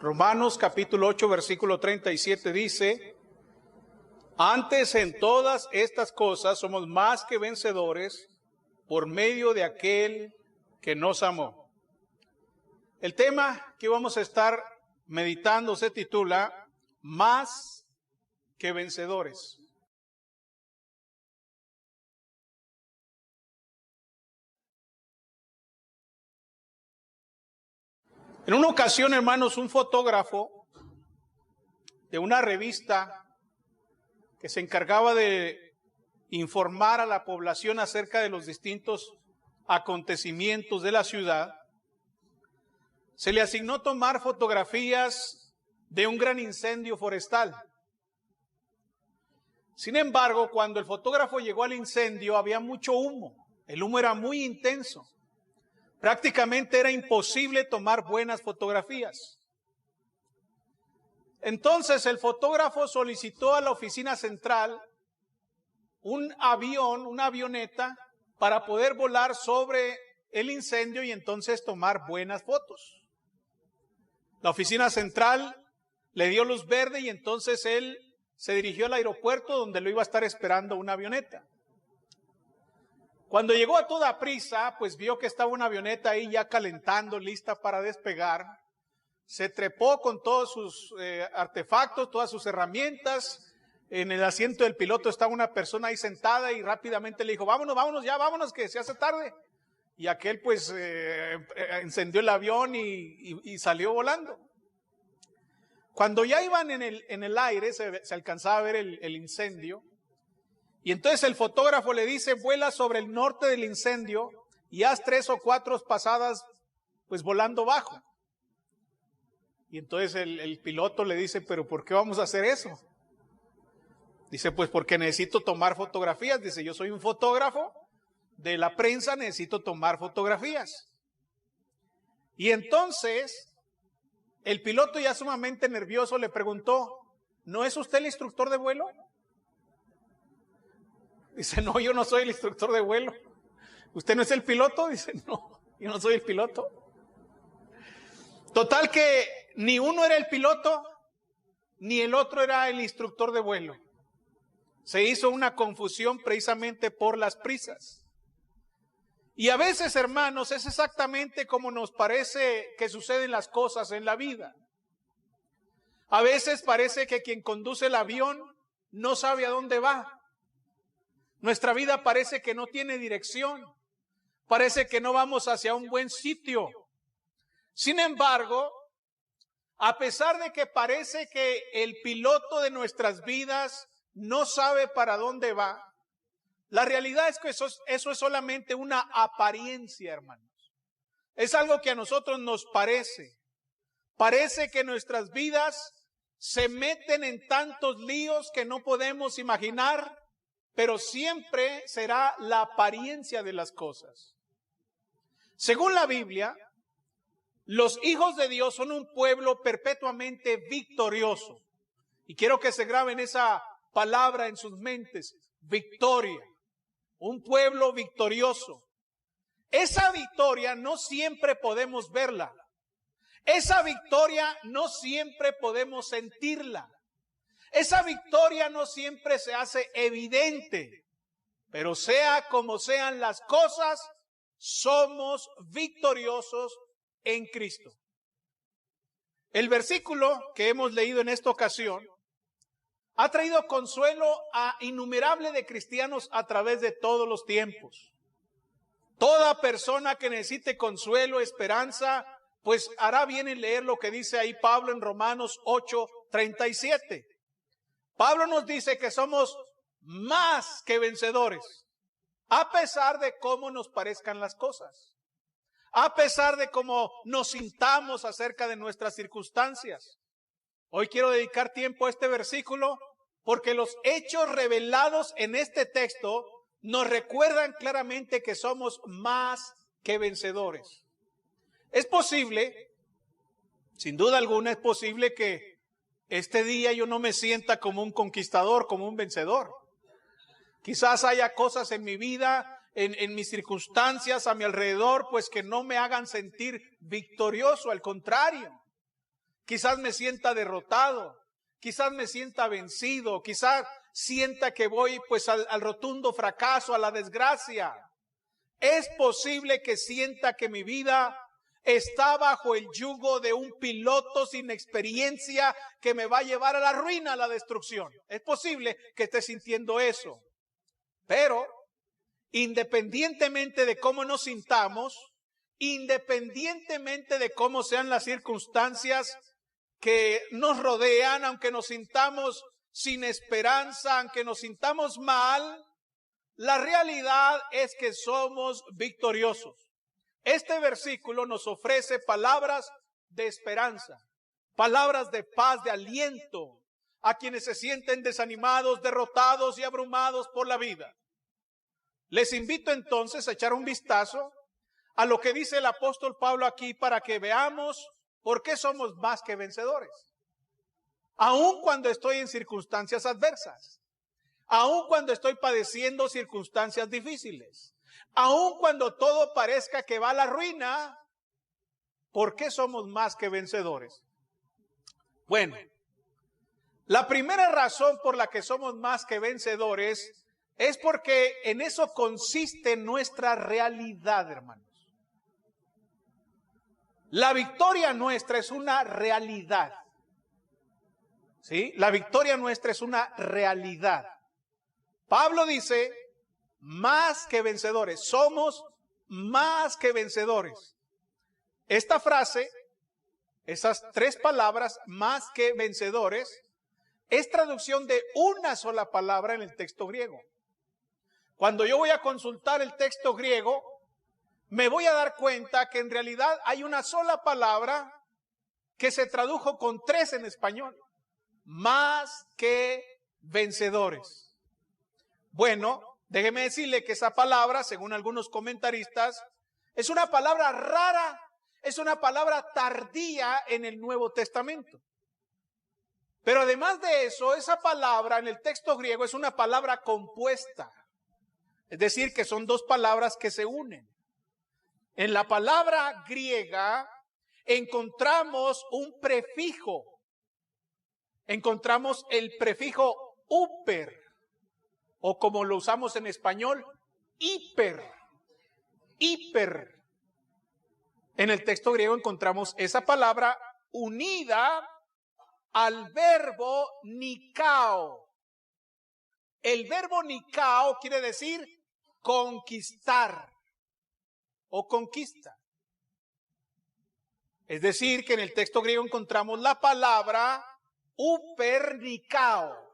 Romanos capítulo 8, versículo 37 dice: antes en todas estas cosas somos más que vencedores por medio de aquel que nos amó. El tema que vamos a estar meditando se titula Más que vencedores. En una ocasión, hermanos, un fotógrafo de una revista que se encargaba de informar a la población acerca de los distintos acontecimientos de la ciudad, se le asignó tomar fotografías de un gran incendio forestal. Sin embargo, cuando el fotógrafo llegó al incendio, había mucho humo. El humo era muy intenso. Prácticamente era imposible tomar buenas fotografías. Entonces el fotógrafo solicitó a la oficina central un avión, una avioneta, para poder volar sobre el incendio y entonces tomar buenas fotos. La oficina central le dio luz verde y entonces él se dirigió al aeropuerto donde lo iba a estar esperando una avioneta. Cuando llegó a toda prisa, pues vio que estaba una avioneta ahí ya calentando, lista para despegar. Se trepó con todos sus artefactos, todas sus herramientas. En el asiento del piloto estaba una persona ahí sentada y rápidamente le dijo: vámonos, vámonos ya, vámonos que se hace tarde. Y aquel pues encendió el avión y salió volando. Cuando ya iban en el aire se alcanzaba a ver el incendio. Y entonces el fotógrafo le dice: vuela sobre el norte del incendio y haz 3 o 4 pasadas pues volando bajo. Y entonces el piloto le dice: pero ¿por qué vamos a hacer eso? Dice: pues porque necesito tomar fotografías. Dice: yo soy un fotógrafo de la prensa, necesito tomar fotografías. Y entonces el piloto, ya sumamente nervioso, le preguntó: ¿no es usted el instructor de vuelo? Dice: no, yo no soy el instructor de vuelo. ¿Usted no es el piloto? Dice: no, yo no soy el piloto. Total que ni uno era el piloto, ni el otro era el instructor de vuelo. Se hizo una confusión precisamente por las prisas. Y a veces, hermanos, es exactamente como nos parece que suceden las cosas en la vida. A veces parece que quien conduce el avión no sabe a dónde va. Nuestra vida parece que no tiene dirección. Parece que no vamos hacia un buen sitio. Sin embargo, a pesar de que parece que el piloto de nuestras vidas no sabe para dónde va, la realidad es que eso es solamente una apariencia, hermanos. Es algo que a nosotros nos parece. Parece que nuestras vidas se meten en tantos líos que no podemos imaginar, pero siempre será la apariencia de las cosas. Según la Biblia, los hijos de Dios son un pueblo perpetuamente victorioso. Y quiero que se graben esa palabra en sus mentes: victoria. Un pueblo victorioso. Esa victoria no siempre podemos verla. Esa victoria no siempre podemos sentirla. Esa victoria no siempre se hace evidente. Pero sea como sean las cosas, somos victoriosos en Cristo. El versículo que hemos leído en esta ocasión ha traído consuelo a innumerables de cristianos a través de todos los tiempos. Toda persona que necesite consuelo, esperanza, pues hará bien en leer lo que dice ahí Pablo en Romanos 8:37. Pablo nos dice que somos más que vencedores, a pesar de cómo nos parezcan las cosas, a pesar de cómo nos sintamos acerca de nuestras circunstancias. Hoy quiero dedicar tiempo a este versículo porque los hechos revelados en este texto nos recuerdan claramente que somos más que vencedores. Es posible, sin duda alguna, es posible que este día yo no me sienta como un conquistador, como un vencedor. Quizás haya cosas en mi vida, en mis circunstancias, a mi alrededor, pues que no me hagan sentir victorioso, al contrario. quizás me sienta derrotado, quizás me sienta vencido, quizás sienta que voy pues al rotundo fracaso, a la desgracia. Es posible que sienta que mi vida está bajo el yugo de un piloto sin experiencia que me va a llevar a la ruina, a la destrucción. Es posible que esté sintiendo eso. Pero, independientemente de cómo nos sintamos, independientemente de cómo sean las circunstancias que nos rodean, aunque nos sintamos sin esperanza, aunque nos sintamos mal, la realidad es que somos victoriosos. Este versículo nos ofrece palabras de esperanza, palabras de paz, de aliento a quienes se sienten desanimados, derrotados y abrumados por la vida. Les invito entonces a echar un vistazo a lo que dice el apóstol Pablo aquí para que veamos por qué somos más que vencedores. Aun cuando estoy en circunstancias adversas, aun cuando estoy padeciendo circunstancias difíciles, aun cuando todo parezca que va a la ruina, ¿por qué somos más que vencedores? Bueno, la primera razón por la que somos más que vencedores es porque en eso consiste nuestra realidad, hermanos. La victoria nuestra es una realidad. ¿Sí? La victoria nuestra es una realidad. Pablo dice, más que vencedores, somos más que vencedores. Esta frase, esas tres palabras, más que vencedores, es traducción de una sola palabra en el texto griego. Cuando yo voy a consultar el texto griego, me voy a dar cuenta que en realidad hay una sola palabra que se tradujo con tres en español. Más que vencedores. Bueno, déjeme decirle que esa palabra, según algunos comentaristas, es una palabra rara, es una palabra tardía en el Nuevo Testamento. Pero además de eso, esa palabra en el texto griego es una palabra compuesta. Es decir, que son dos palabras que se unen. En la palabra griega encontramos un prefijo. Encontramos el prefijo uper, o como lo usamos en español, hiper. Hiper. En el texto griego encontramos esa palabra unida al verbo nikao. El verbo nikao quiere decir conquistar o conquista. Es decir, que en el texto griego encontramos la palabra upernicao.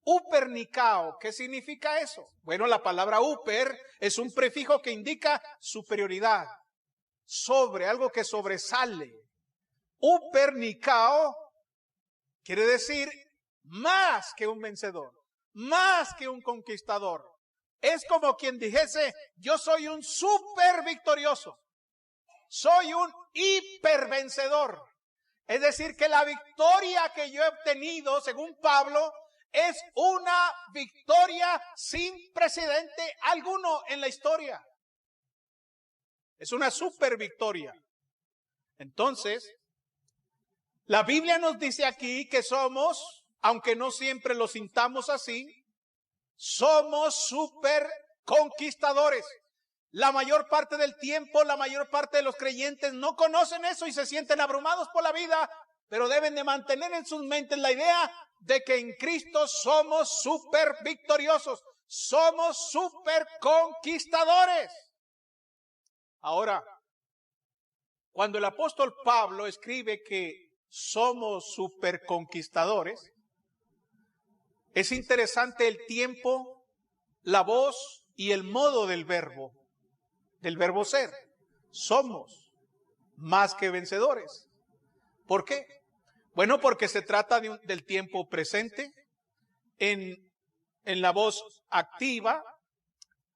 Upernicao, ¿qué significa eso? Bueno, la palabra uper es un prefijo que indica superioridad, sobre, algo que sobresale. Upernicao quiere decir más que un vencedor, más que un conquistador. Es como quien dijese, yo soy un super victorioso, soy un hipervencedor. Es decir, que la victoria que yo he obtenido, según Pablo, es una victoria sin precedente alguno en la historia. Es una super victoria. Entonces, la Biblia nos dice aquí que somos, aunque no siempre lo sintamos así, somos super conquistadores. La mayor parte del tiempo, la mayor parte de los creyentes no conocen eso y se sienten abrumados por la vida, pero deben de mantener en sus mentes la idea de que en Cristo somos súper victoriosos, somos súper conquistadores. Ahora, cuando el apóstol Pablo escribe que somos súper conquistadores, es interesante el tiempo, la voz y el modo del verbo ser. Somos más que vencedores. ¿Por qué? Bueno, porque se trata del tiempo presente, en la voz activa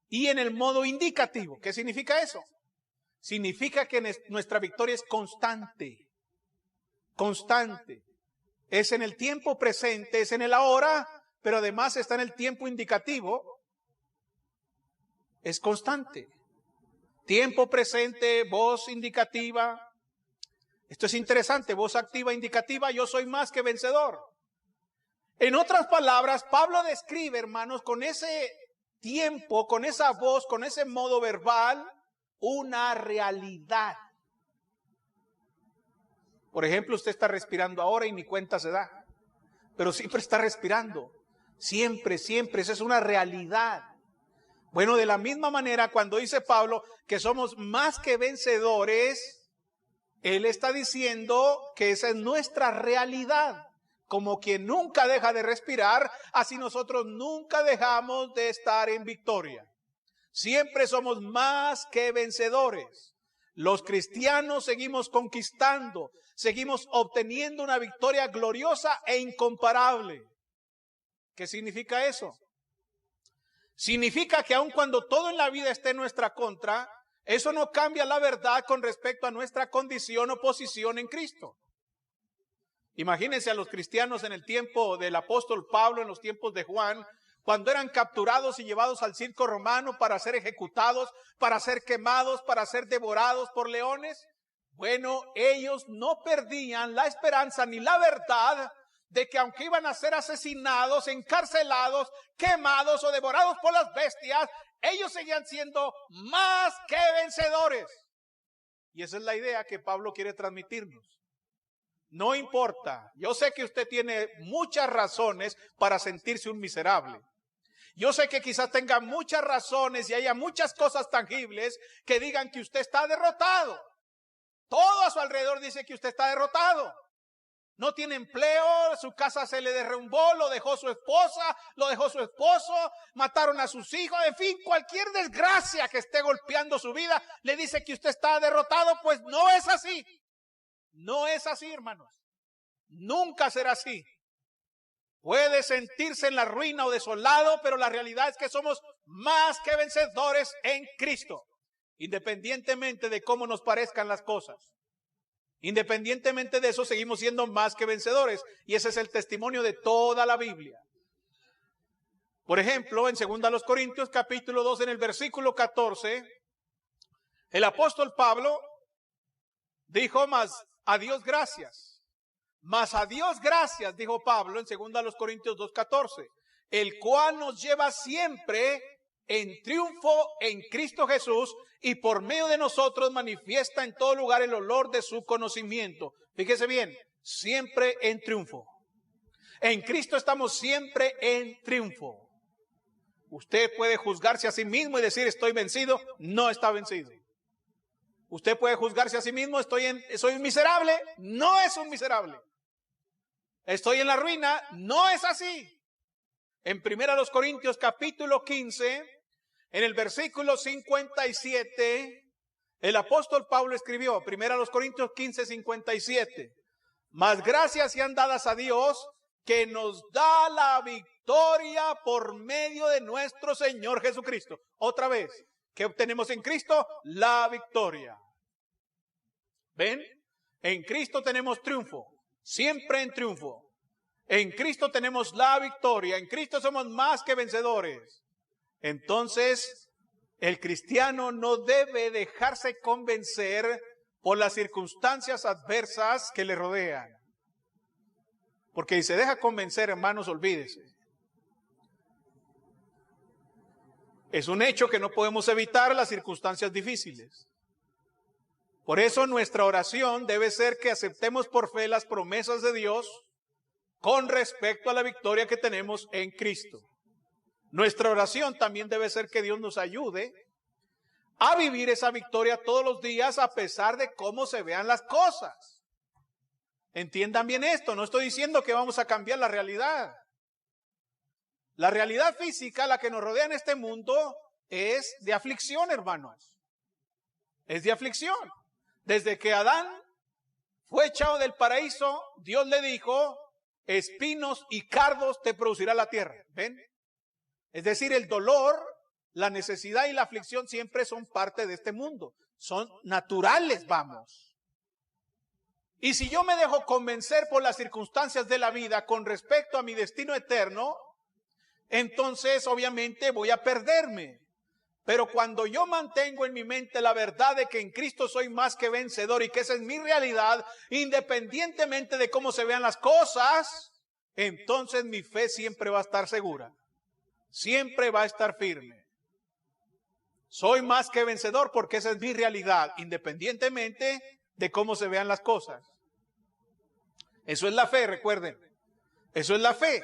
y en el modo indicativo. ¿Qué significa eso? Significa que nuestra victoria es constante. Constante. Es en el tiempo presente, es en el ahora, pero además está en el tiempo indicativo. Es constante. Tiempo presente, voz indicativa. Esto es interesante, voz activa indicativa, yo soy más que vencedor. En otras palabras, Pablo describe, hermanos, con ese tiempo, con esa voz, con ese modo verbal, una realidad. Por ejemplo, usted está respirando ahora y ni cuenta se da, pero siempre está respirando. Siempre, siempre, esa es una realidad. Bueno, de la misma manera, cuando dice Pablo que somos más que vencedores, él está diciendo que esa es nuestra realidad. Como quien nunca deja de respirar, así nosotros nunca dejamos de estar en victoria. Siempre somos más que vencedores. Los cristianos seguimos conquistando, seguimos obteniendo una victoria gloriosa e incomparable. ¿Qué significa eso? Significa que aun cuando todo en la vida esté en nuestra contra, eso no cambia la verdad con respecto a nuestra condición o posición en Cristo. Imagínense a los cristianos en el tiempo del apóstol Pablo, en los tiempos de Juan, cuando eran capturados y llevados al circo romano para ser ejecutados, para ser quemados, para ser devorados por leones. Bueno, ellos no perdían la esperanza ni la verdad de que aunque iban a ser asesinados, encarcelados, quemados o devorados por las bestias, ellos seguían siendo más que vencedores. Y esa es la idea que Pablo quiere transmitirnos. No importa, yo sé que usted tiene muchas razones para sentirse un miserable. Yo sé que quizás tenga muchas razones y haya muchas cosas tangibles que digan que usted está derrotado. Todo a su alrededor dice que usted está derrotado. No tiene empleo, su casa se le derrumbó, lo dejó su esposa, lo dejó su esposo, mataron a sus hijos, en fin, cualquier desgracia que esté golpeando su vida le dice que usted está derrotado. Pues no es así. No es así, hermanos. Nunca será así. Puede sentirse en la ruina o desolado, pero la realidad es que somos más que vencedores en Cristo, independientemente de cómo nos parezcan las cosas. Independientemente de eso, seguimos siendo más que vencedores. Y ese es el testimonio de toda la Biblia. Por ejemplo, en 2 Corintios capítulo 2, en el versículo 14, el apóstol Pablo dijo: mas a Dios gracias. Mas a Dios gracias, dijo Pablo en 2 Corintios 2:14, el cual nos lleva siempre en triunfo en Cristo Jesús, y por medio de nosotros manifiesta en todo lugar el olor de su conocimiento. Fíjese bien, siempre en triunfo. En Cristo estamos siempre en triunfo. Usted puede juzgarse a sí mismo y decir: estoy vencido. No está vencido. Usted puede juzgarse a sí mismo: soy un miserable. No es un miserable. Estoy en la ruina. No es así. En 1 Corintios capítulo 15, en el versículo 57, el apóstol Pablo escribió, 1 Corintios 15, 57, mas gracias sean dadas a Dios, que nos da la victoria por medio de nuestro Señor Jesucristo. Otra vez, ¿qué obtenemos en Cristo? La victoria. ¿Ven? En Cristo tenemos triunfo, siempre en triunfo. En Cristo tenemos la victoria, en Cristo somos más que vencedores. Entonces, el cristiano no debe dejarse convencer por las circunstancias adversas que le rodean. Porque si se deja convencer, hermanos, olvídese. Es un hecho que no podemos evitar las circunstancias difíciles. Por eso nuestra oración debe ser que aceptemos por fe las promesas de Dios con respecto a la victoria que tenemos en Cristo. Nuestra oración también debe ser que Dios nos ayude a vivir esa victoria todos los días, a pesar de cómo se vean las cosas. Entiendan bien esto, no estoy diciendo que vamos a cambiar la realidad. La realidad física, la que nos rodea en este mundo, es de aflicción, hermanos. Es de aflicción. Desde que Adán fue echado del paraíso, Dios le dijo: espinos y cardos te producirá la tierra. ¿Ven? Es decir, el dolor, la necesidad y la aflicción siempre son parte de este mundo. Son naturales, vamos. Y si yo me dejo convencer por las circunstancias de la vida con respecto a mi destino eterno, entonces obviamente voy a perderme. Pero cuando yo mantengo en mi mente la verdad de que en Cristo soy más que vencedor y que esa es mi realidad, independientemente de cómo se vean las cosas, entonces mi fe siempre va a estar segura. Siempre va a estar firme. Soy más que vencedor porque esa es mi realidad, independientemente de cómo se vean las cosas. Eso es la fe, recuerden. Eso es la fe.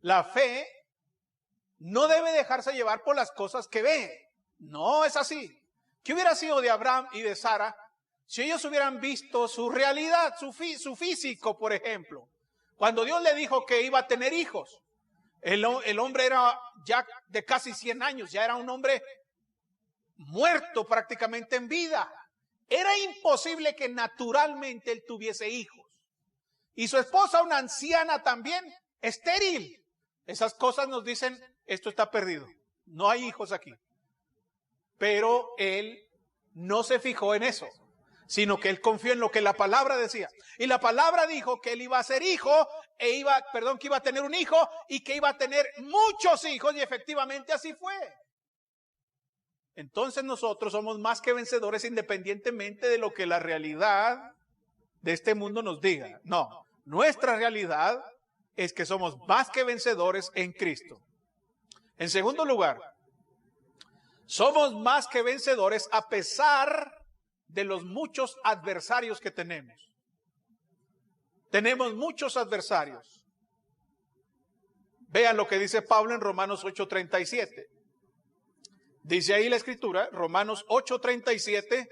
La fe no debe dejarse llevar por las cosas que ve. No es así. ¿Qué hubiera sido de Abraham y de Sara si ellos hubieran visto su realidad, su físico, por ejemplo? Cuando Dios le dijo que iba a tener hijos, el hombre era ya de casi 100 años, ya era un hombre muerto prácticamente en vida. Era imposible que naturalmente él tuviese hijos. Y su esposa, una anciana también, estéril. Esas cosas nos dicen, esto está perdido. No hay hijos aquí. Pero él no se fijó en eso, sino que él confió en lo que la palabra decía. Y la palabra dijo que él iba a ser hijo, que iba a tener un hijo y que iba a tener muchos hijos, y efectivamente así fue. Entonces nosotros somos más que vencedores independientemente de lo que la realidad de este mundo nos diga. No, nuestra realidad es que somos más que vencedores en Cristo. En segundo lugar, somos más que vencedores a pesar de los muchos adversarios que tenemos. Tenemos muchos adversarios. Vean lo que dice Pablo en Romanos 8:37. Dice ahí la escritura, Romanos 8:37,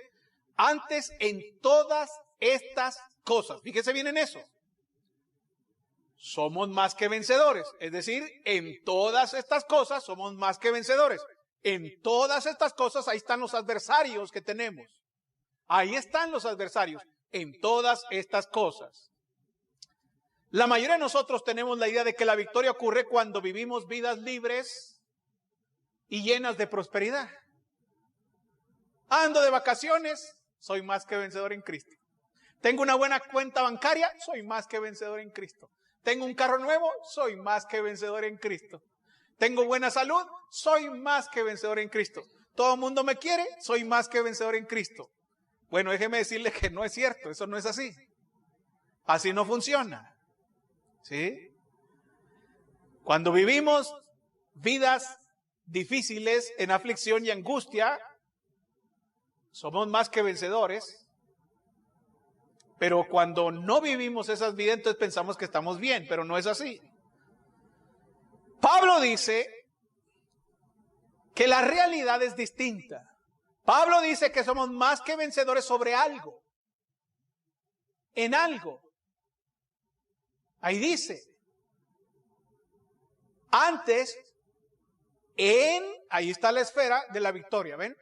antes en todas estas cosas, fíjese bien en eso, somos más que vencedores. Es decir, en todas estas cosas somos más que vencedores. En todas estas cosas ahí están los adversarios que tenemos. Ahí están los adversarios, en todas estas cosas. La mayoría de nosotros tenemos la idea de que la victoria ocurre cuando vivimos vidas libres y llenas de prosperidad. Ando de vacaciones, soy más que vencedor en Cristo. Tengo una buena cuenta bancaria, soy más que vencedor en Cristo. Tengo un carro nuevo, soy más que vencedor en Cristo. Tengo buena salud, soy más que vencedor en Cristo. Todo el mundo me quiere, soy más que vencedor en Cristo. Bueno, déjeme decirle que no es cierto, eso no es así. Así no funciona. ¿Sí? Cuando vivimos vidas difíciles, en aflicción y angustia, somos más que vencedores. Pero cuando no vivimos esas vidas, entonces pensamos que estamos bien, pero no es así. Pablo dice que la realidad es distinta. Pablo dice que somos más que vencedores sobre algo. En algo. Ahí dice. Antes, ahí está la esfera de la victoria, ¿ven?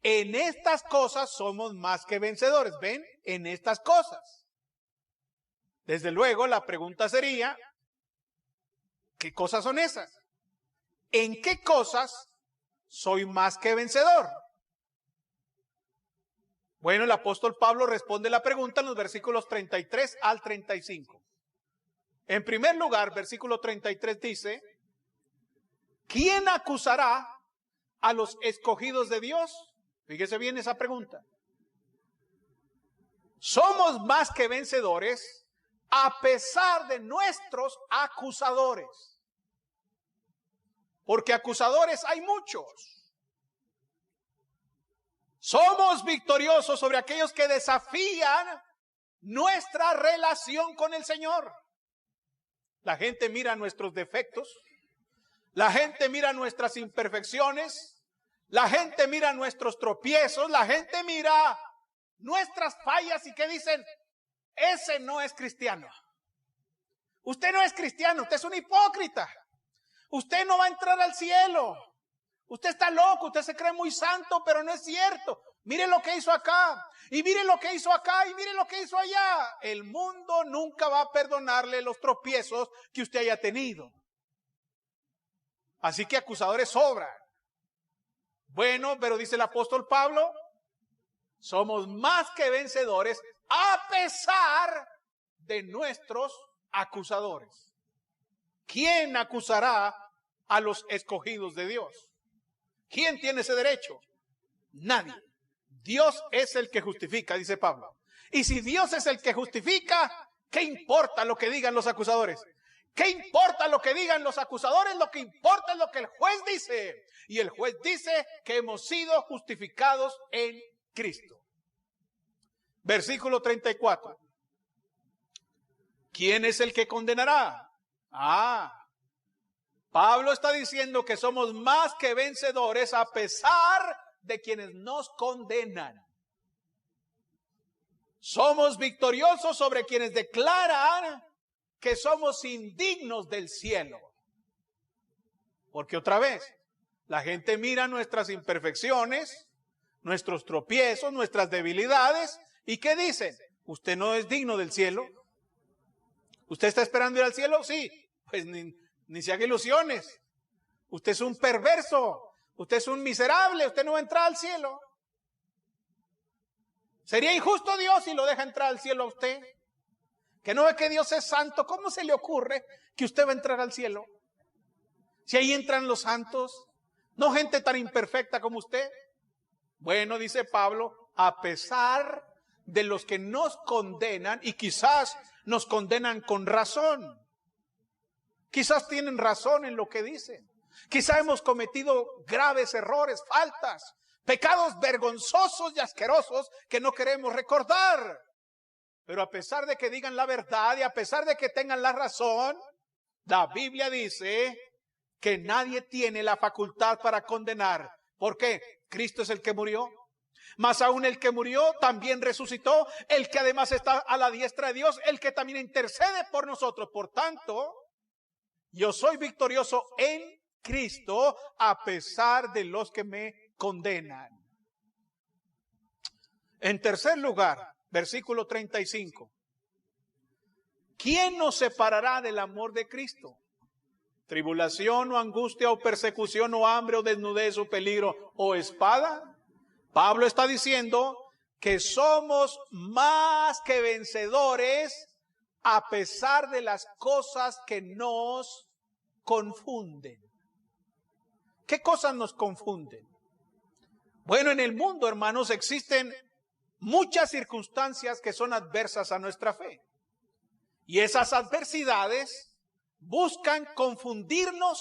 En estas cosas somos más que vencedores, ¿ven? En estas cosas. Desde luego, la pregunta sería, ¿qué cosas son esas? ¿En qué cosas soy más que vencedor? Bueno, el apóstol Pablo responde la pregunta en los versículos 33 al 35. En primer lugar, versículo 33 dice, ¿quién acusará a los escogidos de Dios? Fíjese bien esa pregunta. Somos más que vencedores a pesar de nuestros acusadores. Porque acusadores hay muchos. Somos victoriosos sobre aquellos que desafían nuestra relación con el Señor. La gente mira nuestros defectos. La gente mira nuestras imperfecciones. La gente mira nuestros tropiezos. La gente mira nuestras fallas y que dicen, ese no es cristiano. Usted no es cristiano, usted es un hipócrita. Usted no va a entrar al cielo. Usted está loco, usted se cree muy santo, pero no es cierto. Mire lo que hizo acá, y mire lo que hizo acá, y mire lo que hizo allá. El mundo nunca va a perdonarle los tropiezos que usted haya tenido. Así que acusadores sobran. Bueno, pero dice el apóstol Pablo, somos más que vencedores a pesar de nuestros acusadores. ¿Quién acusará a los escogidos de Dios? ¿Quién tiene ese derecho? Nadie. Dios es el que justifica, dice Pablo. Y si Dios es el que justifica, ¿qué importa lo que digan los acusadores? ¿Qué importa lo que digan los acusadores? Lo que importa es lo que el juez dice. Y el juez dice que hemos sido justificados en Cristo. Versículo 34. ¿Quién es el que condenará? Pablo está diciendo que somos más que vencedores a pesar de quienes nos condenan. Somos victoriosos sobre quienes declaran que somos indignos del cielo. Porque otra vez, la gente mira nuestras imperfecciones, nuestros tropiezos, nuestras debilidades, ¿y qué dicen? ¿Usted no es digno del cielo? ¿Usted está esperando ir al cielo? Sí, pues ni se haga ilusiones. Usted es un perverso, usted es un miserable, usted no va a entrar al cielo. ¿Sería injusto Dios si lo deja entrar al cielo a usted? Que no ve que Dios es santo, ¿cómo se le ocurre que usted va a entrar al cielo? Si ahí entran los santos, no gente tan imperfecta como usted. Bueno, dice Pablo, a pesar de los que nos condenan, y quizás nos condenan con razón. Quizás tienen razón en lo que dicen. Quizás hemos cometido graves errores, faltas, pecados vergonzosos y asquerosos que no queremos recordar. Pero a pesar de que digan la verdad y a pesar de que tengan la razón, la Biblia dice que nadie tiene la facultad para condenar. ¿Por qué? Cristo es el que murió. Más aún el que murió también resucitó, el que además está a la diestra de Dios, el que también intercede por nosotros. Por tanto, yo soy victorioso en Cristo a pesar de los que me condenan. En tercer lugar, versículo 35. ¿Quién nos separará del amor de Cristo? ¿Tribulación o angustia o persecución o hambre o desnudez o peligro o espada? Pablo está diciendo que somos más que vencedores a pesar de las cosas que nos confunden. ¿Qué cosas nos confunden? Bueno, en el mundo, hermanos, existen muchas circunstancias que son adversas a nuestra fe. Y esas adversidades buscan confundirnos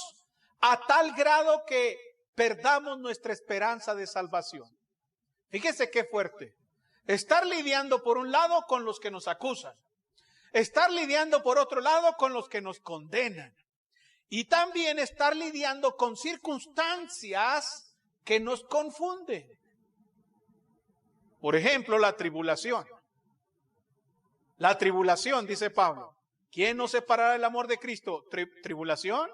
a tal grado que perdamos nuestra esperanza de salvación. Fíjese qué fuerte. Estar lidiando por un lado con los que nos acusan. Estar lidiando por otro lado con los que nos condenan. Y también estar lidiando con circunstancias que nos confunden. Por ejemplo, la tribulación. La tribulación, dice Pablo. ¿Quién nos separará del amor de Cristo? ¿Tribulación?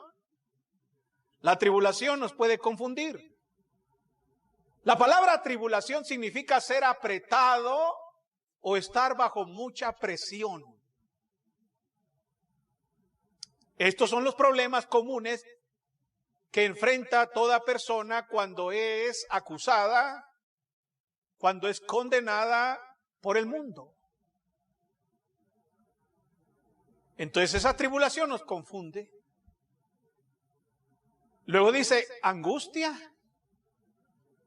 La tribulación nos puede confundir. La palabra tribulación significa ser apretado o estar bajo mucha presión. Estos son los problemas comunes que enfrenta toda persona cuando es acusada, cuando es condenada por el mundo. Entonces esa tribulación nos confunde. Luego dice angustia.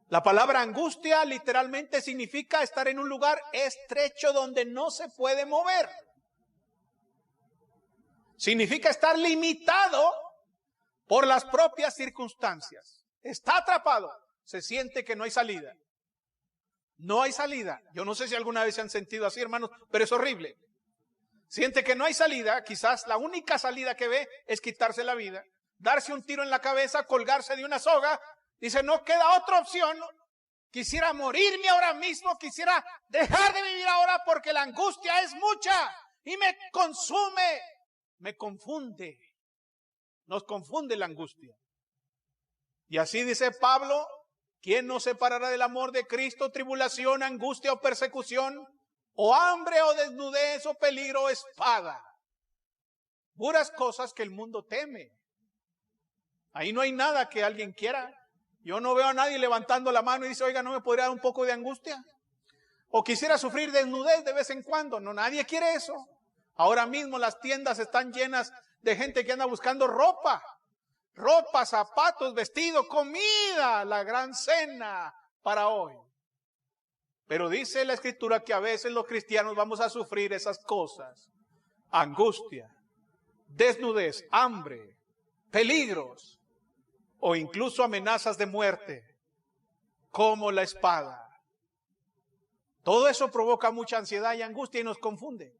La palabra angustia literalmente significa estar en un lugar estrecho donde no se puede mover. Significa estar limitado por las propias circunstancias. Está atrapado, se siente que no hay salida. No hay salida. Yo no sé si alguna vez se han sentido así, hermanos, pero es horrible. Siente que no hay salida, quizás la única salida que ve es quitarse la vida, darse un tiro en la cabeza, colgarse de una soga. Dice, no queda otra opción. Quisiera morirme ahora mismo, quisiera dejar de vivir ahora porque la angustia es mucha y me consume, me confunde. Nos confunde la angustia. Y así dice Pablo, ¿quién nos separará del amor de Cristo? Tribulación, angustia o persecución, o hambre o desnudez o peligro o espada. Puras cosas que el mundo teme. Ahí no hay nada que alguien quiera. Yo no veo a nadie levantando la mano y dice, oiga, ¿no me podría dar un poco de angustia? O quisiera sufrir desnudez de vez en cuando. No, nadie quiere eso. Ahora mismo las tiendas están llenas de gente que anda buscando ropa. ropa, zapatos, vestido, comida, la gran cena para hoy. Pero dice la Escritura que a veces los cristianos vamos a sufrir esas cosas: angustia, desnudez, hambre, peligros o incluso amenazas de muerte, como la espada. Todo eso provoca mucha ansiedad y angustia y nos confunde.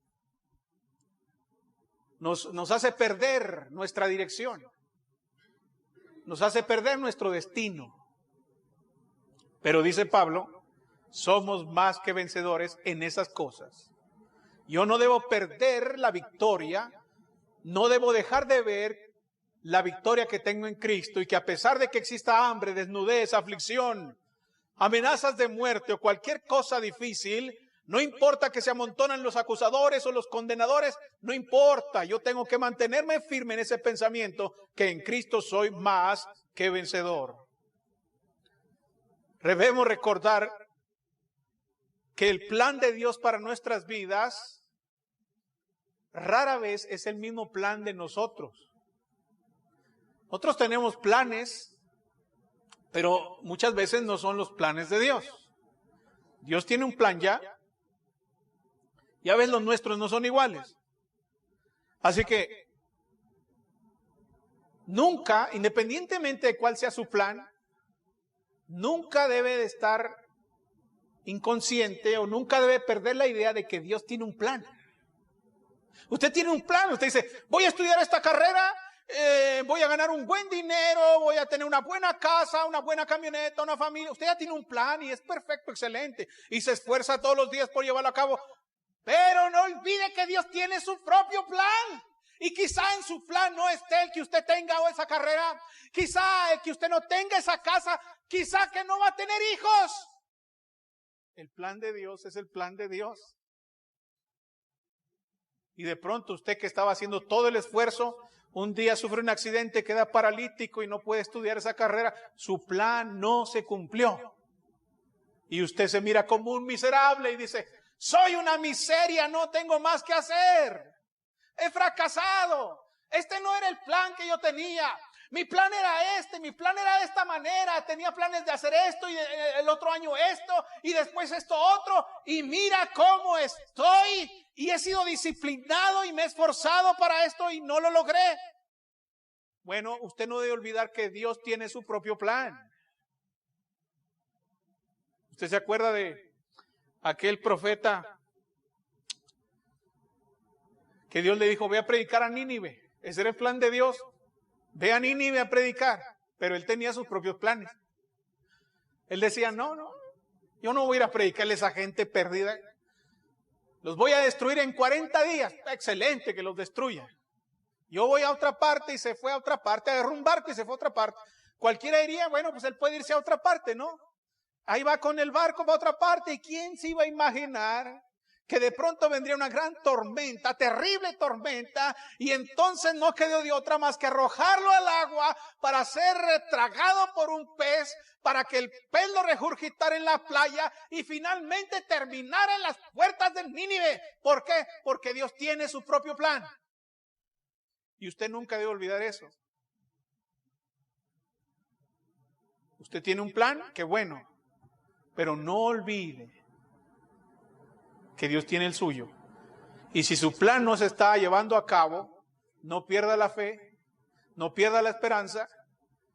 Nos hace perder nuestra dirección. Nos hace perder nuestro destino. Pero dice Pablo, somos más que vencedores en esas cosas. Yo no debo perder la victoria, no debo dejar de ver la victoria que tengo en Cristo, y que a pesar de que exista hambre, desnudez, aflicción, amenazas de muerte o cualquier cosa difícil, no importa que se amontonan los acusadores o los condenadores, no importa, yo tengo que mantenerme firme en ese pensamiento que en Cristo soy más que vencedor. Debemos recordar que el plan de Dios para nuestras vidas rara vez es el mismo plan de nosotros. Nosotros tenemos planes, pero muchas veces no son los planes de Dios. Dios tiene un plan ya, y a veces los nuestros no son iguales. Así que nunca, independientemente de cuál sea su plan, nunca debe de estar inconsciente o nunca debe perder la idea de que Dios tiene un plan. Usted tiene un plan, usted dice, voy a estudiar esta carrera, voy a ganar un buen dinero, voy a tener una buena casa, una buena camioneta, una familia. Usted ya tiene un plan y es perfecto, excelente, y se esfuerza todos los días por llevarlo a cabo. Pero no olvide que Dios tiene su propio plan. Y quizá en su plan no esté el que usted tenga esa carrera, quizá el que usted no tenga esa casa, quizá que no va a tener hijos. El plan de Dios es el plan de Dios. Y de pronto usted, que estaba haciendo todo el esfuerzo, un día sufre un accidente, queda paralítico y no puede estudiar esa carrera. Su plan no se cumplió. Y usted se mira como un miserable y dice, soy una miseria, no tengo más que hacer. He fracasado. Este no era el plan que yo tenía. Mi plan era este, mi plan era de esta manera. Tenía planes de hacer esto y el otro año esto y después esto otro. Y mira cómo estoy. Y he sido disciplinado y me he esforzado para esto y no lo logré. Bueno, usted no debe olvidar que Dios tiene su propio plan. ¿Usted se acuerda de aquel profeta que Dios le dijo, ve a predicar a Nínive? Ese era el plan de Dios. Ve a Nínive a predicar. Pero él tenía sus propios planes. Él decía, no, yo no voy a ir a predicarle a esa gente perdida. Los voy a destruir en 40 días. Excelente que los destruya. Yo voy a otra parte y se fue a otra parte. Agarró un barco y se fue a otra parte. Cualquiera diría, bueno, pues él puede irse a otra parte, ¿no? Ahí va con el barco para otra parte. ¿Y quién se iba a imaginar que de pronto vendría una gran tormenta, terrible tormenta, y entonces no quedó de otra más que arrojarlo al agua para ser tragado por un pez, para que el pez lo regurgitara en la playa y finalmente terminara en las puertas de Nínive? ¿Por qué? Porque Dios tiene su propio plan. Y usted nunca debe olvidar eso. Usted tiene un plan, qué bueno, pero no olvide que Dios tiene el suyo. Y si su plan no se está llevando a cabo, no pierda la fe, no pierda la esperanza,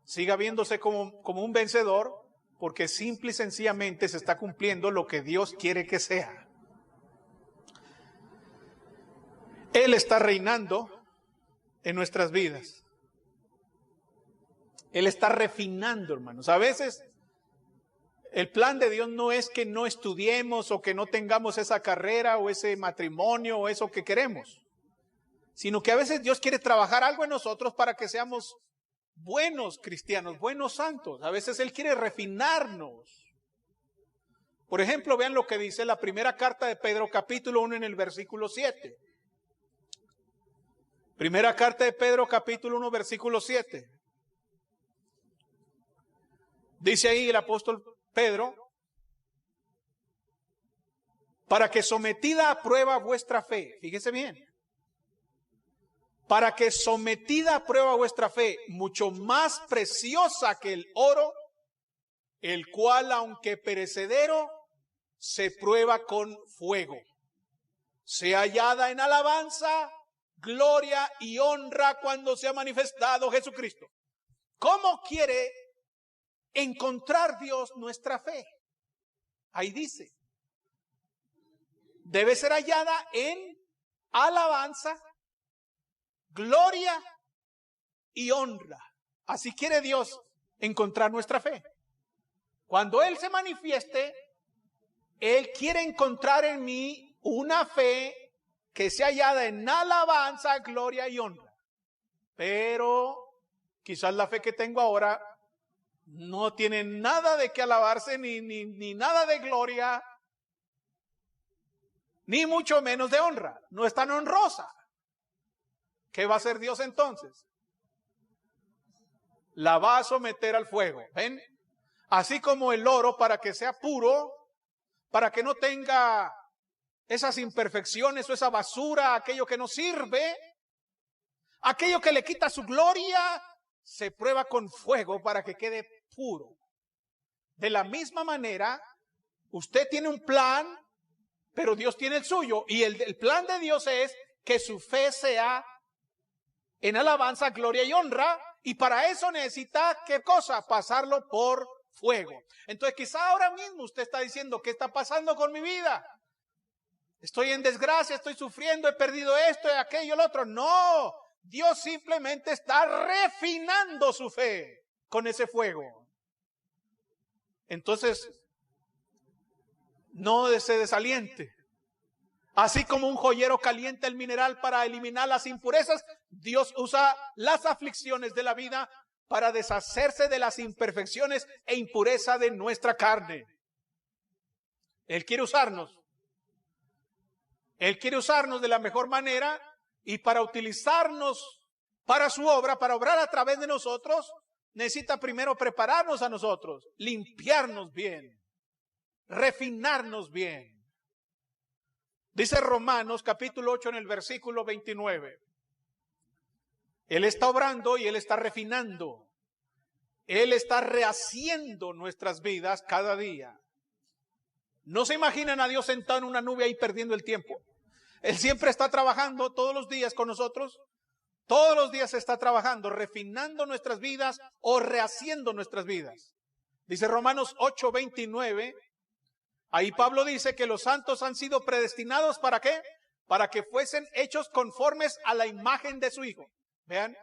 siga viéndose como un vencedor, porque simple y sencillamente se está cumpliendo lo que Dios quiere que sea. Él está reinando en nuestras vidas. Él está refinando, hermanos. A veces el plan de Dios no es que no estudiemos o que no tengamos esa carrera o ese matrimonio o eso que queremos, sino que a veces Dios quiere trabajar algo en nosotros para que seamos buenos cristianos, buenos santos. A veces Él quiere refinarnos. Por ejemplo, vean lo que dice la primera carta de Pedro, capítulo 1, en el versículo 7. Primera carta de Pedro, capítulo 1, versículo 7. Dice ahí el apóstol Pedro, para que sometida a prueba vuestra fe, fíjese bien, para que sometida a prueba vuestra fe, mucho más preciosa que el oro, el cual aunque perecedero, se prueba con fuego, sea hallada en alabanza, gloria y honra cuando sea manifestado Jesucristo. ¿Cómo quiere encontrar Dios nuestra fe? Ahí dice, debe ser hallada en alabanza, gloria y honra. Así quiere Dios encontrar nuestra fe. Cuando Él se manifieste, Él quiere encontrar en mí una fe que sea hallada en alabanza, gloria y honra. Pero quizás la fe que tengo ahora no tiene nada de que alabarse, ni nada de gloria, ni mucho menos de honra. No es tan honrosa. ¿Qué va a hacer Dios entonces? La va a someter al fuego. ¿Ven? Así como el oro, para que sea puro, para que no tenga esas imperfecciones o esa basura, aquello que no sirve, aquello que le quita su gloria, se prueba con fuego para que quede puro. De la misma manera, usted tiene un plan, pero Dios tiene el suyo. Y el plan de Dios es que su fe sea en alabanza, gloria y honra. Y para eso necesita, ¿qué cosa? Pasarlo por fuego. Entonces quizá ahora mismo usted está diciendo, ¿qué está pasando con mi vida? Estoy en desgracia, estoy sufriendo, he perdido esto, aquello, el otro. No, Dios simplemente está refinando su fe con ese fuego. Entonces, no se desaliente. Así como un joyero calienta el mineral para eliminar las impurezas, Dios usa las aflicciones de la vida para deshacerse de las imperfecciones e impureza de nuestra carne. Él quiere usarnos. Él quiere usarnos de la mejor manera, y para utilizarnos para su obra, para obrar a través de nosotros, necesita primero prepararnos a nosotros, limpiarnos bien, refinarnos bien. Dice Romanos capítulo 8 en el versículo 29. Él está obrando y Él está refinando. Él está rehaciendo nuestras vidas cada día. No se imaginan a Dios sentado en una nube ahí perdiendo el tiempo. Él siempre está trabajando todos los días con nosotros. Todos los días está trabajando, refinando nuestras vidas o rehaciendo nuestras vidas. Dice Romanos 8:29. Ahí Pablo dice que los santos han sido predestinados, ¿para qué? Para que fuesen hechos conformes a la imagen de su Hijo. Vean,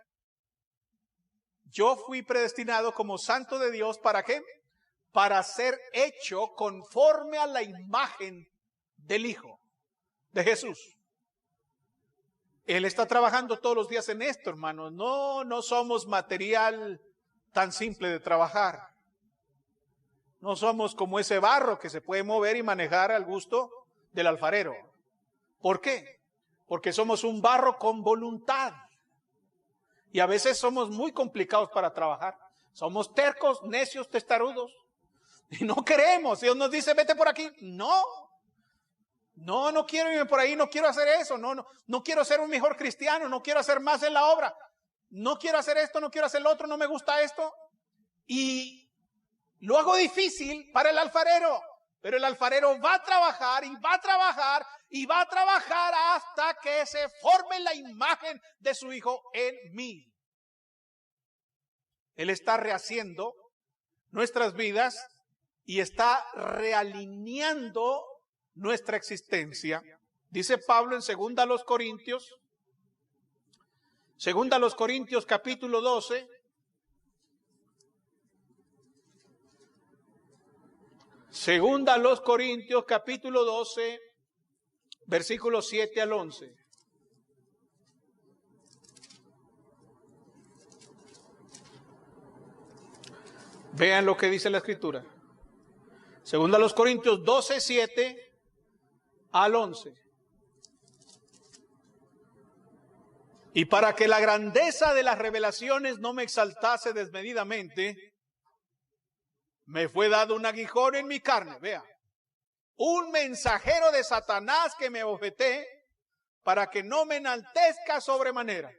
yo fui predestinado como santo de Dios, ¿para qué? Para ser hecho conforme a la imagen del Hijo, de Jesús. Él está trabajando todos los días en esto, hermanos. No somos material tan simple de trabajar. No somos como ese barro que se puede mover y manejar al gusto del alfarero. ¿Por qué? Porque somos un barro con voluntad. Y a veces somos muy complicados para trabajar. Somos tercos, necios, testarudos. Y no queremos. Dios nos dice, vete por aquí. No quiero irme por ahí, no quiero hacer eso. No quiero ser un mejor cristiano, no quiero hacer más en la obra. No quiero hacer esto, no quiero hacer lo otro, no me gusta esto. Y lo hago difícil para el alfarero, pero el alfarero va a trabajar y va a trabajar y va a trabajar hasta que se forme la imagen de su Hijo en mí. Él está rehaciendo nuestras vidas y está realineando nuestra existencia. Dice Pablo en 2 Corintios capítulo 12. Segunda a los Corintios, capítulo 12, versículos 7 al 11. Vean lo que dice la Escritura. Segunda a los Corintios 12, 7 al 11. Y para que la grandeza de las revelaciones no me exaltase desmedidamente, me fue dado un aguijón en mi carne, vea, un mensajero de Satanás que me objeté para que no me enaltezca sobremanera.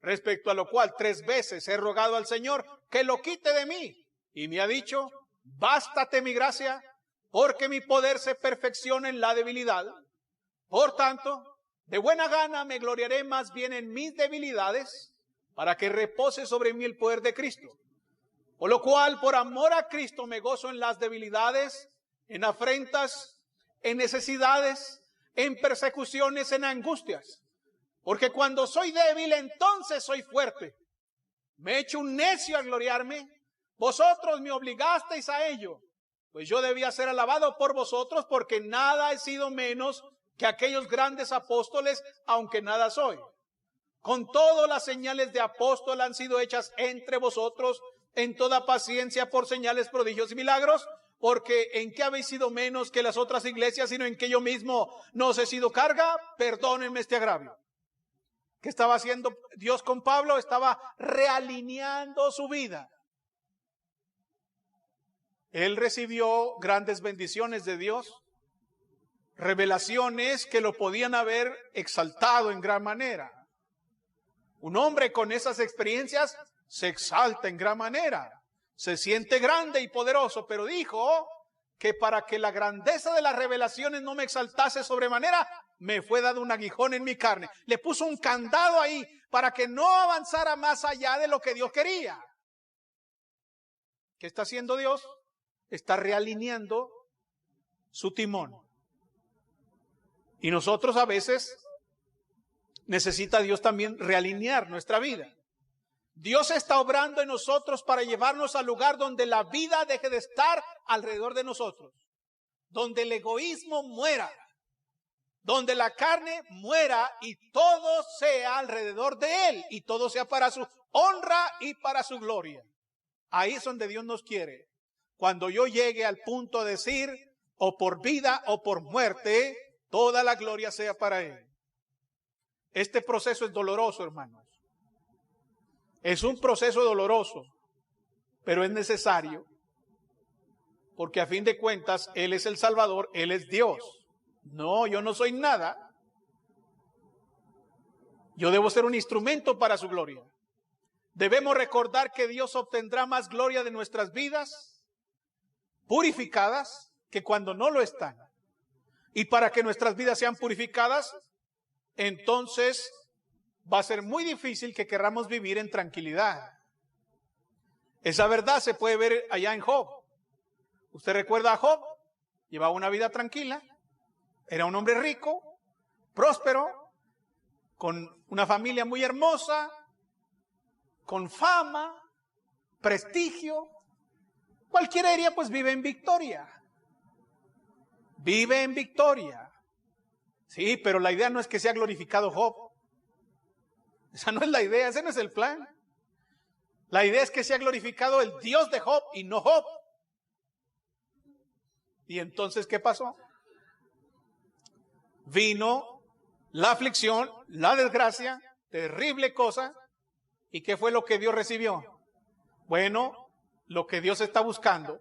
respecto a lo cual 3 veces he rogado al Señor que lo quite de mí. Y me ha dicho, bástate mi gracia, porque mi poder se perfecciona en la debilidad. Por tanto, de buena gana me gloriaré más bien en mis debilidades, para que repose sobre mí el poder de Cristo. Por lo cual, por amor a Cristo, me gozo en las debilidades, en afrentas, en necesidades, en persecuciones, en angustias. Porque cuando soy débil, entonces soy fuerte. Me he hecho un necio a gloriarme. Vosotros me obligasteis a ello. Pues yo debía ser alabado por vosotros, porque nada he sido menos que aquellos grandes apóstoles, aunque nada soy. Con todo, las señales de apóstol han sido hechas entre vosotros en toda paciencia por señales, prodigios y milagros, porque ¿en qué habéis sido menos que las otras iglesias, sino en que yo mismo no os he sido carga? Perdónenme este agravio. ¿Qué estaba haciendo Dios con Pablo? Estaba realineando su vida. Él recibió grandes bendiciones de Dios, revelaciones que lo podían haber exaltado en gran manera. Un hombre con esas experiencias se exalta en gran manera, se siente grande y poderoso, pero dijo que para que la grandeza de las revelaciones no me exaltase sobremanera, me fue dado un aguijón en mi carne. Le puso un candado ahí para que no avanzara más allá de lo que Dios quería. ¿Qué está haciendo Dios? Está realineando su timón. Y nosotros a veces necesita Dios también realinear nuestra vida. Dios está obrando en nosotros para llevarnos al lugar donde la vida deje de estar alrededor de nosotros, donde el egoísmo muera, donde la carne muera y todo sea alrededor de Él y todo sea para su honra y para su gloria. Ahí es donde Dios nos quiere. Cuando yo llegue al punto de decir, o por vida o por muerte, toda la gloria sea para Él. Este proceso es doloroso, hermanos. Es un proceso doloroso, pero es necesario, porque a fin de cuentas, Él es el Salvador, Él es Dios. No, yo no soy nada. Yo debo ser un instrumento para su gloria. Debemos recordar que Dios obtendrá más gloria de nuestras vidas purificadas que cuando no lo están. Y para que nuestras vidas sean purificadas, entonces va a ser muy difícil que querramos vivir en tranquilidad. Esa verdad se puede ver allá en Job. ¿Usted recuerda a Job? Llevaba una vida tranquila. Era un hombre rico, próspero, con una familia muy hermosa, con fama, prestigio. Cualquiera diría, pues vive en victoria. Vive en victoria. Sí, pero la idea no es que sea glorificado Job. Esa no es la idea, ese no es el plan. La idea es que sea glorificado el Dios de Job y no Job. ¿Y entonces qué pasó? Vino la aflicción, la desgracia, terrible cosa. ¿Y qué fue lo que Dios recibió? Bueno, lo que Dios está buscando.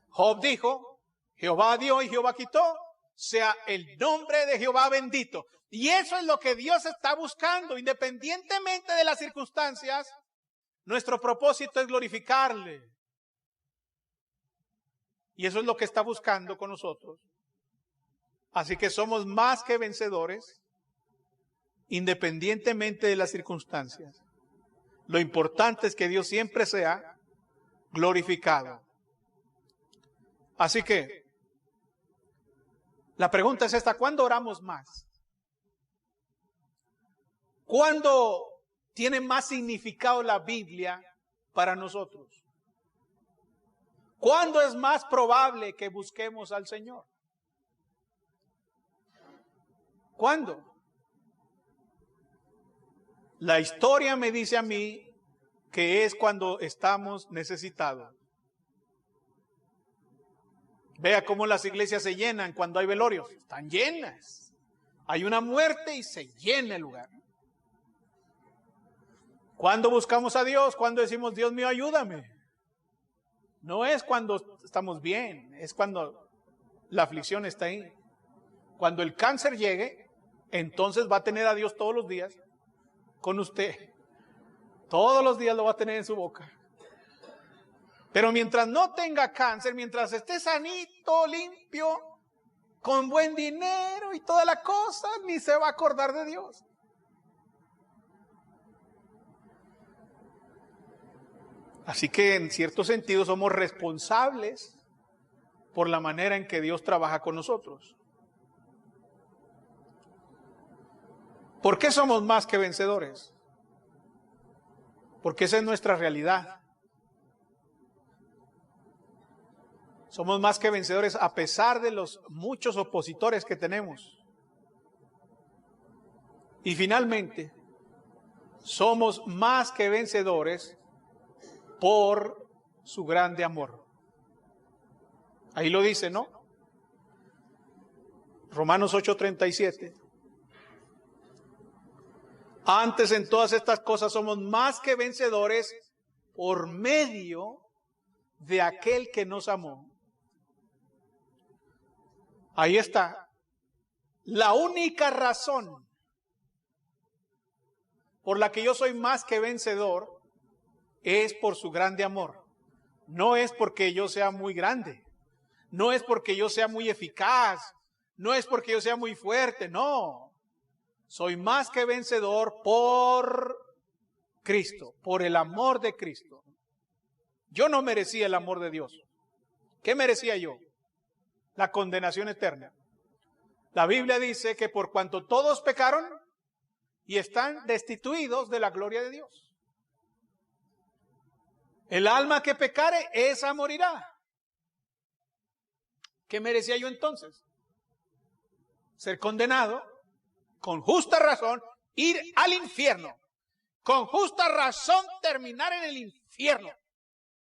Job dijo, Jehová dio y Jehová quitó, sea el nombre de Jehová bendito. Y eso es lo que Dios está buscando, independientemente de las circunstancias. Nuestro propósito es glorificarle. Y eso es lo que está buscando con nosotros. Así que somos más que vencedores, independientemente de las circunstancias. Lo importante es que Dios siempre sea glorificado. Así que, la pregunta es esta: ¿cuándo oramos más? ¿Cuándo tiene más significado la Biblia para nosotros? ¿Cuándo es más probable que busquemos al Señor? ¿Cuándo? La historia me dice a mí que es cuando estamos necesitados. Vea cómo las iglesias se llenan cuando hay velorios. Están llenas. Hay una muerte y se llena el lugar. ¿Cuándo buscamos a Dios? ¿Cuándo decimos, Dios mío, ayúdame? No es cuando estamos bien, es cuando la aflicción está ahí. Cuando el cáncer llegue, entonces va a tener a Dios todos los días con usted. Todos los días lo va a tener en su boca. Pero mientras no tenga cáncer, mientras esté sanito, limpio, con buen dinero y toda la cosa, ni se va a acordar de Dios. Así que en cierto sentido somos responsables por la manera en que Dios trabaja con nosotros. ¿Por qué somos más que vencedores? Porque esa es nuestra realidad. Somos más que vencedores a pesar de los muchos opositores que tenemos. Y finalmente, somos más que vencedores por su grande amor. Ahí lo dice, ¿no? Romanos 8:37. Antes en todas estas cosas somos más que vencedores por medio de aquel que nos amó. Ahí está. La única razón por la que yo soy más que vencedor es por su grande amor. No es porque yo sea muy grande. No es porque yo sea muy eficaz. No es porque yo sea muy fuerte. No. Soy más que vencedor por Cristo, por el amor de Cristo. Yo no merecía el amor de Dios. ¿Qué merecía yo? La condenación eterna. La Biblia dice que por cuanto todos pecaron y están destituidos de la gloria de Dios. El alma que pecare, esa morirá. ¿Qué merecía yo entonces? Ser condenado, con justa razón, ir al infierno. Con justa razón terminar en el infierno.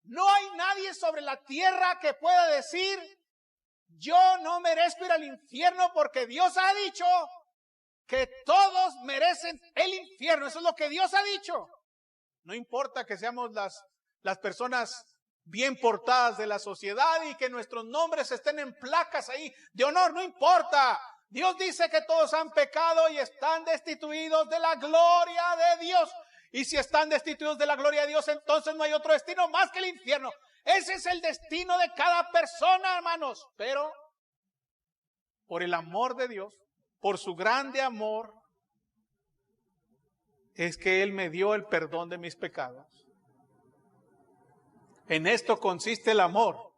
No hay nadie sobre la tierra que pueda decir, yo no merezco ir al infierno porque Dios ha dicho que todos merecen el infierno. Eso es lo que Dios ha dicho. No importa que seamos las personas bien portadas de la sociedad y que nuestros nombres estén en placas ahí de honor, no importa. Dios dice que todos han pecado y están destituidos de la gloria de Dios. Y si están destituidos de la gloria de Dios, entonces no hay otro destino más que el infierno. Ese es el destino de cada persona, hermanos. Pero por el amor de Dios, por su grande amor, es que Él me dio el perdón de mis pecados. En esto consiste el amor.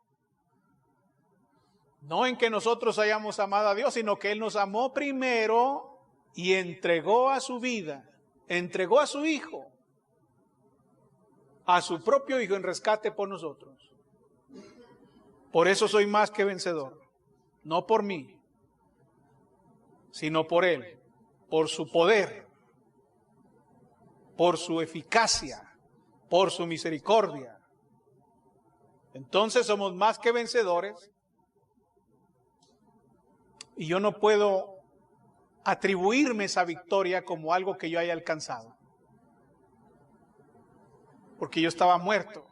No en que nosotros hayamos amado a Dios, sino que Él nos amó primero y entregó a su vida, entregó a su Hijo, a su propio Hijo en rescate por nosotros. Por eso soy más que vencedor. No por mí, sino por Él, por su poder, por su eficacia, por su misericordia. Entonces somos más que vencedores. Y yo no puedo atribuirme esa victoria como algo que yo haya alcanzado. Porque yo estaba muerto.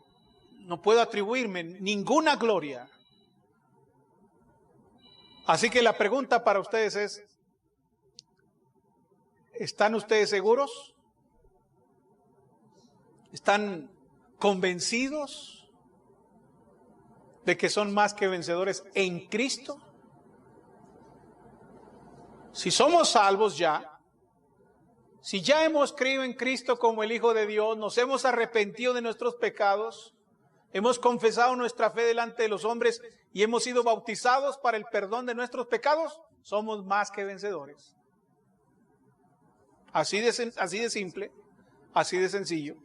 No puedo atribuirme ninguna gloria. Así que la pregunta para ustedes es, ¿están ustedes seguros? ¿Están convencidos de que son más que vencedores en Cristo? Si somos salvos ya, si ya hemos creído en Cristo como el Hijo de Dios, nos hemos arrepentido de nuestros pecados, hemos confesado nuestra fe delante de los hombres y hemos sido bautizados para el perdón de nuestros pecados, somos más que vencedores. Así de simple, así de sencillo.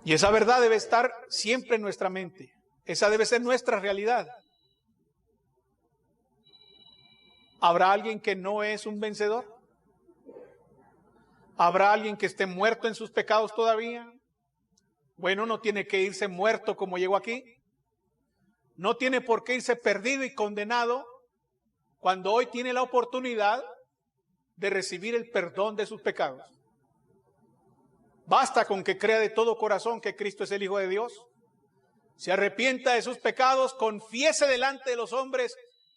Y esa verdad debe estar siempre en nuestra mente. Esa debe ser nuestra realidad. ¿Habrá alguien que no es un vencedor? ¿Habrá alguien que esté muerto en sus pecados todavía? Bueno, no tiene que irse muerto como llegó aquí. No tiene por qué irse perdido y condenado cuando hoy tiene la oportunidad de recibir el perdón de sus pecados. Basta con que crea de todo corazón que Cristo es el Hijo de Dios, se arrepienta de sus pecados, confiese delante de los hombres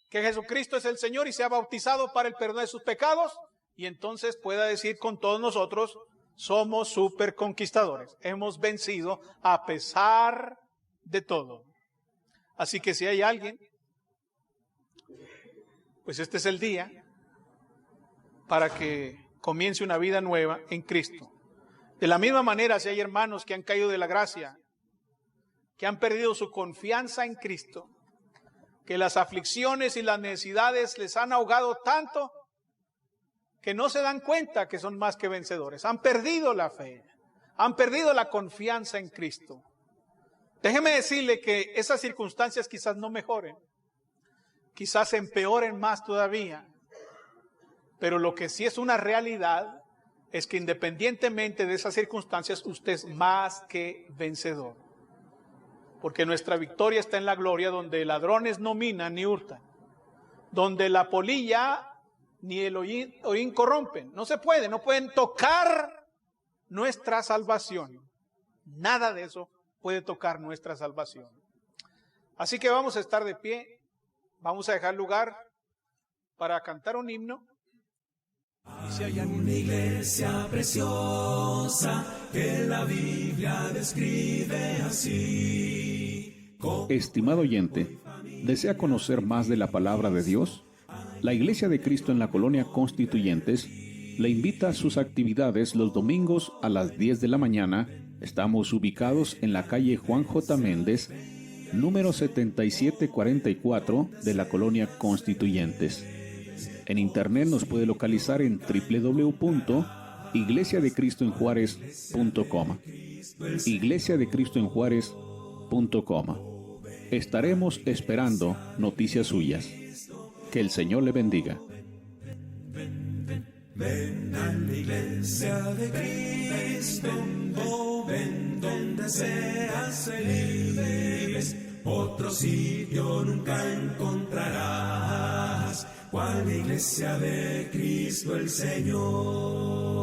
que Jesucristo es el Señor y sea bautizado para el perdón de sus pecados, y entonces pueda decir con todos nosotros, Somos super conquistadores. Hemos vencido a pesar de todo. Así que si hay alguien, pues este es el día para que comience una vida nueva en Cristo. De la misma manera, si hay hermanos que han caído de la gracia, que han perdido su confianza en Cristo, que las aflicciones y las necesidades les han ahogado tanto que no se dan cuenta que son más que vencedores. Han perdido la fe, han perdido la confianza en Cristo. Déjeme decirle que esas circunstancias quizás no mejoren, quizás empeoren más todavía, pero lo que sí es una realidad es que independientemente de esas circunstancias, usted es más que vencedor. Porque nuestra victoria está en la gloria, donde ladrones no minan ni hurtan, donde la polilla ni el orín corrompen. No se puede, no pueden tocar nuestra salvación. Nada de eso puede tocar nuestra salvación. Así que vamos a estar de pie, vamos a dejar lugar para cantar un himno. Y si hay alguien... Una iglesia preciosa que la Biblia describe así. Estimado oyente, ¿desea conocer más de la palabra de Dios? La Iglesia de Cristo en la Colonia Constituyentes le invita a sus actividades los domingos a las 10 de la mañana. Estamos ubicados en la calle Juan J. Méndez, número 7744 de la Colonia Constituyentes. En internet nos puede localizar en www.iglesiadecristoenjuarez.com. iglesiadecristoenjuarez.com. Estaremos esperando noticias suyas. Que el Señor le bendiga. Ven a la iglesia de Cristo, ven donde seas feliz. Otro sitio nunca encontrarás, cual la iglesia de Cristo el Señor.